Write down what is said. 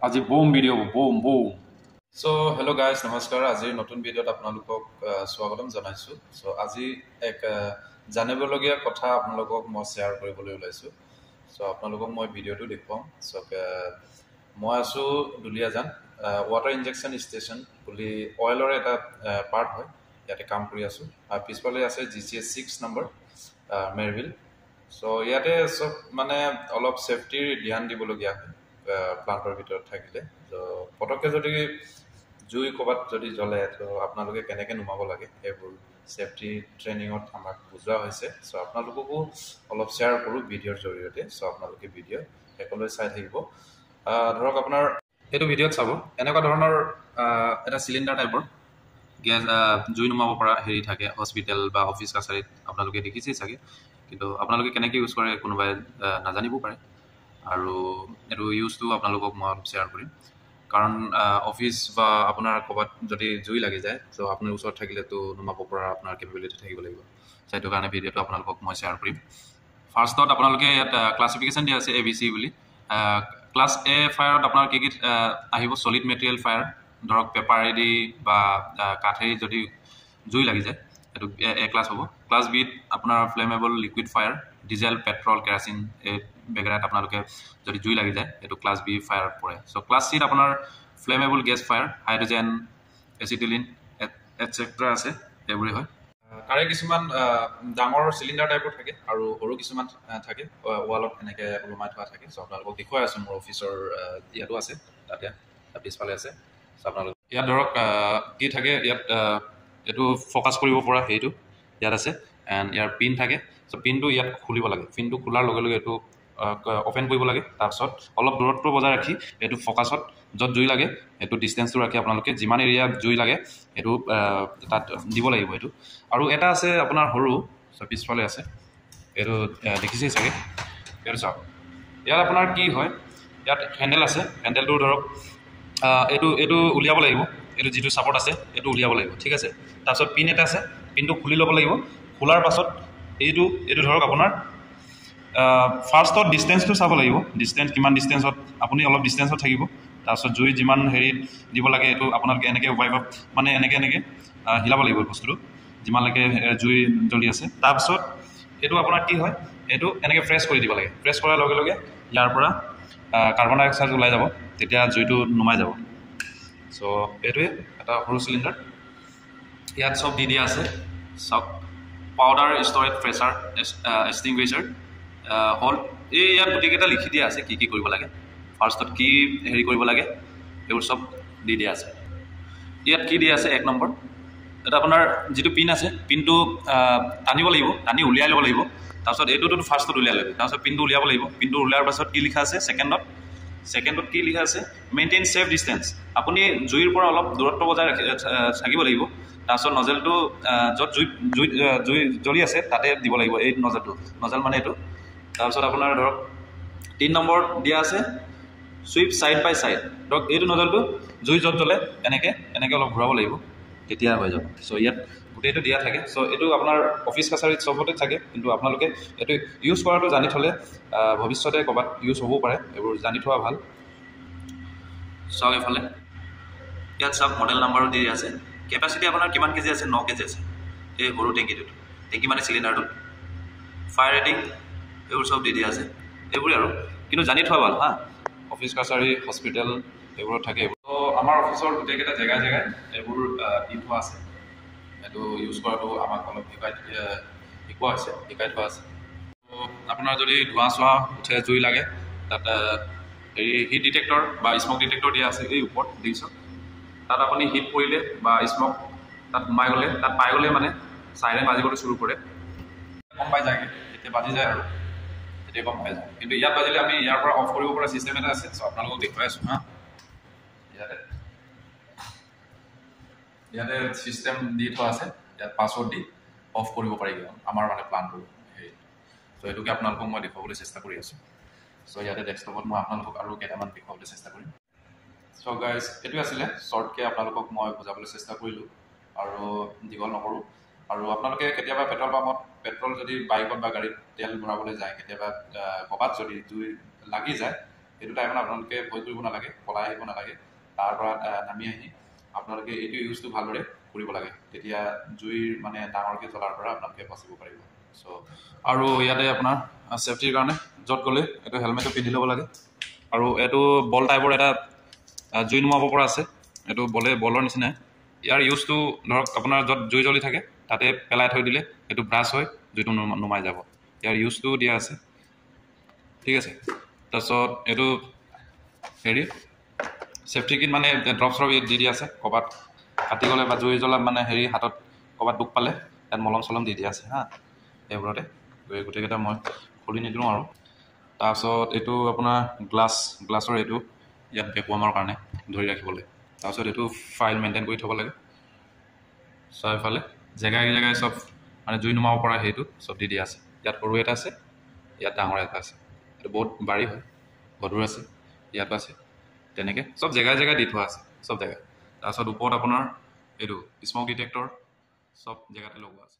আজি broom video boom boom so hello' guys নমস্কাৰ আজিৰ নতুন ভিডিঅ'ত আপোনালোকক স্বাগতম জনাইছোঁ সো আজি এক জানিবলগীয়া কথা আপোনালোকক মই শ্বেয়াৰ কৰিবলৈ ওলাইছোঁ সো আপোনালোকক মই ভিডিঅ'টো দেখুৱাম সো মই আছোঁ দুলিয়াজান ৱাটাৰ ইনজেকশ্যন ষ্টেচন বুলি অইলৰ এটা পাৰ্ট হয় ইয়াতে কাম কৰি আছোঁ আৰু পিছফালে আছে GCS 6 নম্বৰ মেৰভিল সো ইয়াতে চব মানে অলপ ছেফটিৰ ধ্যান দিবলগীয়া হয় প্লান্টৰ ভিতৰত থাকিলে তো পটককৈ যদি জুই ক'ৰবাত যদি জ্বলে তো আপোনালোকে কেনেকৈ নুমাব লাগে এইবোৰ ছেফটি ট্ৰেইনিঙত আমাক বুজোৱা হৈছে চ' আপোনালোককো অলপ শ্বেয়াৰ কৰোঁ ভিডিঅ'ৰ জৰিয়তে চ' আপোনালোকে ভিডিঅ' শেষলৈ চাই থাকিব ধৰক আপোনাৰ এইটো ভিডিঅ'ত চাব এনেকুৱা ধৰণৰ এটা চিলিণ্ডাৰ টাইপৰ গেছ জুই নুমাব পৰা হেৰি থাকে হস্পিটেল বা অফিচ কাছাৰীত আপোনালোকে দেখিছেই চাগে কিন্তু আপোনালোকে কেনেকৈ ইউজ কৰে কোনোবাই নাজানিব পাৰে আৰু এইটো ইউজটো আপোনালোকক মই শ্বেয়াৰ কৰিম কাৰণ অফিচ বা আপোনাৰ ক'ৰবাত যদি জুই লাগি যায় চ' আপোনাৰ ওচৰত থাকিলেতো নুমাব পৰা আপোনাৰ কেপেবিলিটি থাকিব লাগিব সেইটো কাৰণে ভিডিঅ'টো আপোনালোকক মই শ্বেয়াৰ কৰিম ফাৰ্ষ্টত আপোনালোকে ইয়াত ক্লাছিফিকেশ্যন দিয়া আছে ABC বুলি ক্লাছ A ফায়াৰত আপোনাৰ কি আহিব ছলিড মেটেৰিয়েল ফায়াৰ ধৰক পেপাৰেদি বা কাঠেৰি যদি জুই লাগি যায় এইটো A ক্লাছ হ'ব ক্লাছ Bত আপোনাৰ flammable liquid fire diesel petrol kerosene এই বেগেৰাত আপোনালোকে যদি জুই লাগি যায় এইটো ক্লাছ B ফায়াৰত পৰে চ' ক্লাছ Cত আপোনাৰ flammable gas fire hydrogen acetylene etcetera আছে এইবোৰেই হয় তাৰে কিছুমান ডাঙৰ চিলিণ্ডাৰ টাইপৰ থাকে আৰু সৰু কিছুমান থাকে ৱালত এনেকৈ ওলমাই থোৱা থাকে চ' আপোনালোকক দেখুৱাই আছোঁ মোৰ অফিচৰ ইয়াতো আছে তাতে পিছফালে আছে চ' আপোনালোক ইয়াত ধৰক কি থাকে ইয়াত এইটো ফ'কাছ কৰিব পৰা সেইটো ইয়াত আছে এণ্ড ইয়াৰ পিন থাকে চ' পিনটো ইয়াত খুলিব লাগে পিনটো খোলাৰ লগে লগে এইটো অ'পেন কৰিব লাগে তাৰপিছত অলপ দূৰত্ব বজাই ৰাখি এইটো ফ'কাছত য'ত জুই লাগে সেইটো ডিষ্টেঞ্চটো ৰাখি আপোনালোকে যিমান এৰিয়া জুই লাগে সেইটো তাত দিব লাগিব এইটো আৰু এটা আছে আপোনাৰ সৰু চ' পিছফালে আছে এইটো দেখিছেই চাগে এইটো চাওক ইয়াত আপোনাৰ কি হয় ইয়াত হেণ্ডেল আছে হেণ্ডেলটো ধৰক এইটো উলিয়াব লাগিব এইটো যিটো ছাপৰ্ট আছে এইটো উলিয়াব লাগিব ঠিক আছে তাৰপিছত পিন এটা আছে পিনটো খুলি ল'ব লাগিব খোলাৰ পাছত এইটো ধৰক আপোনাৰ ফাৰ্ষ্টত ডিষ্টেঞ্চটো চাব লাগিব ডিষ্টেঞ্চ কিমান ডিষ্টেঞ্চত আপুনি অলপ ডিষ্টেঞ্চত থাকিব তাৰপিছত জুই যিমান হেৰিত দিব লাগে এইটো আপোনালোকে এনেকৈ ৱাইপত মানে এনেকৈ হিলাব লাগিব বস্তুটো যিমানলৈকে জুই জ্বলি আছে তাৰপিছত এইটো আপোনাৰ কি হয় এইটো এনেকৈ প্ৰেছ কৰি দিব লাগে প্ৰেছ কৰাৰ লগে লগে ইয়াৰ পৰা কাৰ্বন ডাই অক্সাইড ওলাই যাব তেতিয়া জুইটো নুমাই যাব চ' এইটোৱে এটা সৰু চিলিণ্ডাৰ ইয়াত চব দি দিয়া আছে চব পাউডাৰ ষ্ট'ৰেজ প্ৰেছাৰ এক্সটিংগুইশ্বাৰ হ'ল এই ইয়াত গোটেইকেইটা লিখি দিয়া আছে কি কৰিব লাগে ফাৰ্ষ্টত কি হেৰি কৰিব লাগে এইবোৰ চব দি দিয়া আছে ইয়াত কি দিয়া আছে 1 নম্বৰ এটা আপোনাৰ যিটো পিন আছে পিনটো টানিব লাগিব টানি উলিয়াই ল'ব লাগিব তাৰপিছত এইটোতো ফাৰ্ষ্টত উলিয়াই ল'ব তাৰপিছত পিনটো উলিয়াব লাগিব পিনটো উলিয়াৰ পাছত কি লিখা আছে ছেকেণ্ডত কি লিখা আছে মেইনটেইন ছেফ ডিষ্টেঞ্চ আপুনি জুইৰ পৰা অলপ দূৰত্ব বজাই থাকিব লাগিব তাৰপিছত নজেলটো য'ত জুই জ্বলি আছে তাতে দিব লাগিব এই নজেল মানে এইটো তাৰপিছত আপোনাৰ ধৰক 3 নম্বৰ দিয়া আছে ছুইপ ছাইড বাই ছাইড ধৰক এইটো নজলটো জুই য'ত জ্বলে এনেকৈ অলপ ঘূৰাব লাগিব তেতিয়া হৈ যাব চ' ইয়াত গোটেইটো দিয়া থাকে চ' এইটো আপোনাৰ অফিচ কাছাৰীত চবতে থাকে কিন্তু আপোনালোকে এইটো ইউজ কৰাটো জানি থ'লে ভৱিষ্যতে ক'ৰবাত ইউজ হ'বও পাৰে এইবোৰ জানি থোৱা ভাল চাওক এইফালে ইয়াত চাওক মডেল নাম্বাৰো দি আছে কেপাচিটি আপোনাৰ কিমান কেজি আছে 9 কেজি আছে এই সৰু টেংকি মানে চিলিণ্ডাৰটোত ফায়াৰ ৰেটিং এইবোৰ চব দি দিয়া আছে এইবোৰেই আৰু কিন্তু জানি থোৱা ভাল হা অফিচ কাছাৰী হস্পিটেল এইবোৰত থাকে তো আমাৰ অফিচৰ গোটেইকেইটা জেগাই এইবোৰ দি থোৱা আছে এইটো ইউজ কৰাটো আমাক অলপ শিকাই থোৱা আছে তো আপোনাৰ যদি ধোঁৱা চোৱা উঠে জুই লাগে তাত হেৰি হিট ডিটেক্টৰ বা স্মক ডিটেক্টৰ দিয়া আছে এই ওপৰত দেখিছোঁ তাত আপুনি হিট পৰিলে বা স্মক তাত সোমাই গ'লে তাত পাই গ'লে মানে চাইৰেন বাজিবলৈ চুৰু কৰে গম পাই যায়গৈ তেতিয়া বাজি যায় আৰু তেতিয়া গম পাই যায় কিন্তু ইয়াত বাজিলে আমি ইয়াৰ পৰা অফ কৰিব পৰা ছিষ্টেম এটা আছে চ' আপোনালোকক দেখুৱাই আছোঁ হা ইয়াতে ছিষ্টেম দি থোৱা আছে ইয়াত পাছৱৰ্ড দি অফ কৰিব পাৰি আমাৰ মানে প্লানটো হেৰি চ' এইটোকে আপোনালোকক মই দেখুৱাবলৈ চেষ্টা কৰি আছোঁ চ' ইয়াতে ডেস্কটপত মই আপোনালোকক আৰু কেইটামান দেখুৱাবলৈ চেষ্টা কৰিম চ' গাইজ এইটোৱে আছিলে শ্বৰ্টকৈ আপোনালোকক মই বুজাবলৈ চেষ্টা কৰিলোঁ আৰু দীঘল নকৰোঁ আৰু আপোনালোকে কেতিয়াবা পেট্ৰল পাম্পত পেট্ৰল যদি বাইকত বা গাড়ীত তেল ভৰাবলৈ যায় কেতিয়াবা ক'ৰবাত যদি জুই লাগি যায় এইটো টাইমত আপোনালোকে ভয় কৰিব নালাগে, পলাই আহিব নালাগে। তাৰ পৰা নামি আহি আপোনালোকে এইটো ইউজটো ভালদৰে কৰিব লাগে, তেতিয়া জুইৰ মানে ডাঙৰকৈ জ্বলাৰ পৰা আপোনালোকে বাচিব পাৰিব। চ' আৰু ইয়াতে আপোনাৰ ছেফটিৰ কাৰণে য'ত গ'লে এইটো হেলমেটটো পিন্ধি ল'ব লাগে। আৰু এইটো বল টাইপৰ এটা জুই নুমাব পৰা আছে, এইটো বলৰ নিচিনাই। ইয়াৰ ইউজটো ধৰক আপোনাৰ য'ত জুই জ্বলি থাকে তাতে পেলাই থৈ দিলে এইটো ব্ৰাছ হৈ জুইটো নুমাই যাব। ইয়াৰ ইউজটো দিয়া আছে, ঠিক আছে। তাৰপিছত এইটো হেৰি ছেফটি কিট মানে ড্ৰপ চ্ৰপ দি দিয়া আছে, ক'ৰবাত কাটি গ'লে বা জুই জ্বলা মানে হেৰি হাতত ক'ৰবাত দুখ পালে ইয়াত মলম চলম দি দিয়া আছে হা, সেইবোৰতে গোটেইকেইটা মই খুলি নিদিওঁ আৰু। তাৰপিছত এইটো আপোনাৰ গ্লাছৰ এইটো ইয়াত ভেকুৱামৰ কাৰণে ধৰি ৰাখিবলৈ। তাৰপিছত এইটো ফাইল মেইনটেইন কৰি থ'ব লাগে। চাৰিওফালে জেগাই জেগাই চব মানে জুই নুমাব পৰা সেইটো চব দি দিয়া আছে। ইয়াত সৰু এটা আছে, ইয়াত ডাঙৰ এটা আছে, এইটো বহুত বাৰী হয়, গধুৰ আছে, ইয়াতো আছে, তেনেকৈ চব জেগাই জেগাই দি থোৱা আছে চব জেগাত। তাৰপিছত ওপৰত আপোনাৰ এইটো স্মক ডিটেক্টৰ চব জেগাতে লগোৱা আছে।